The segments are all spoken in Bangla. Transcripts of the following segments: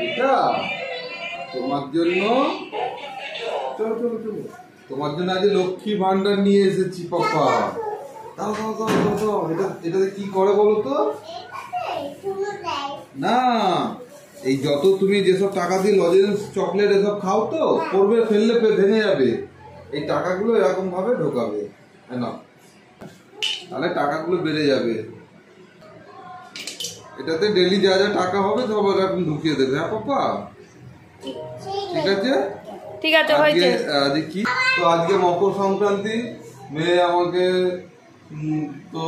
এটা তোমার জন্য, চলো চলো চলো, তোমার জন্য আজ লক্ষ্মী ভান্ডার নিয়ে এসেছি পাপা। দাও দাও দাও দাও দাও। এটাতে কি করে বলো তো? না, এই যত তুমি যেসব টাকা দিয়ে লজেন্স চকলেট এসব খাও তো, পড়বে ফেললে ভেঙে যাবে, এই টাকাগুলো এরকম ভাবে ঢোকাবে, না তাহলে টাকাগুলো বেড়ে যাবে। এটাতে ডেলি যা যা টাকা হবে সব এরকম ঢুকিয়ে দেবে। হ্যাঁ পাপা, ঠিক আছে ঠিক আছে হয়েছে। আজকে কি তো, আজকে মকর সংক্রান্তি, মেয়ে আমাকে তো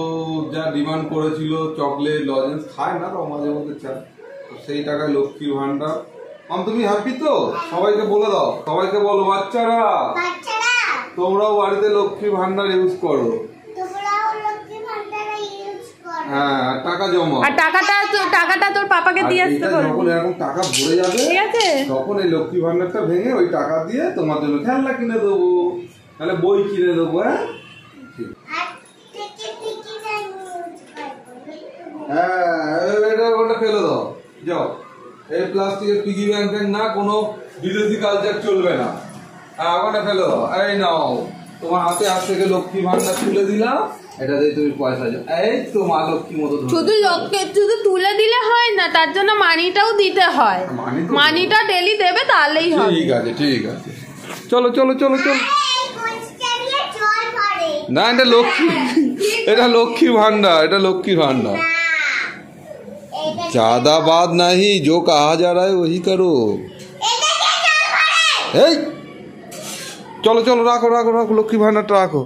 যা ডিমান্ড করেছিল চকলেট লজেন্স খায় না তো মাঝে মধ্যে চায়, সেই টাকায় লক্ষ্মী ভান্ডার। তুমি হ্যাপি তো? সবাইকে বলে দাও, সবাইকে বলো বাচ্চারা তোমরাও বাড়িতে লক্ষ্মী ভান্ডার ইউজ করো। হ্যাঁ, টাকা জমা, আর টাকাটা তোর পাপাকে দিয়ে আসতে বল। যখন এরকম টাকা ভরে যাবে, ঠিক আছে, তখন এই লক্ষ্মী ভান্ডারটা ভেঙে ওই টাকা দিয়ে তোমার জন্য খেলনা কিনে দেবো, তাহলে বই কিনে দেবো। হ্যাঁ, ওটা ফেলে দাও, যাও। এই প্লাস্টিকের পিগি ব্যাংক না, কোনো বিদেশি কালচার চলবে না। হ্যাঁ, ওটা ফেলে দাও। এই নাও, তোমার হাতে হাত থেকে লক্ষ্মী ভান্ডার তুলে দিলাম, এটা দিয়ে তুমি পয়সা যাও। এই তো মা লক্ষ্মী মতো। শুধু তুলে দিলে হয় না, তার জন্য মানিটাও দিতে হয়। মানিটা ডেলি দেবে, তাহলেই হবে। ঠিক আছে ঠিক আছে, চলো চলো চলো চলো। না, এটা লক্ষ্মী ভান্ডার, এটা লক্ষ্মী ভান্ডার। ज्यादा बात नहीं, जो कहा जा रहा है वही करो। चलो चलो, राखो राखो राखो, लक्ष्मी भांडार राखो।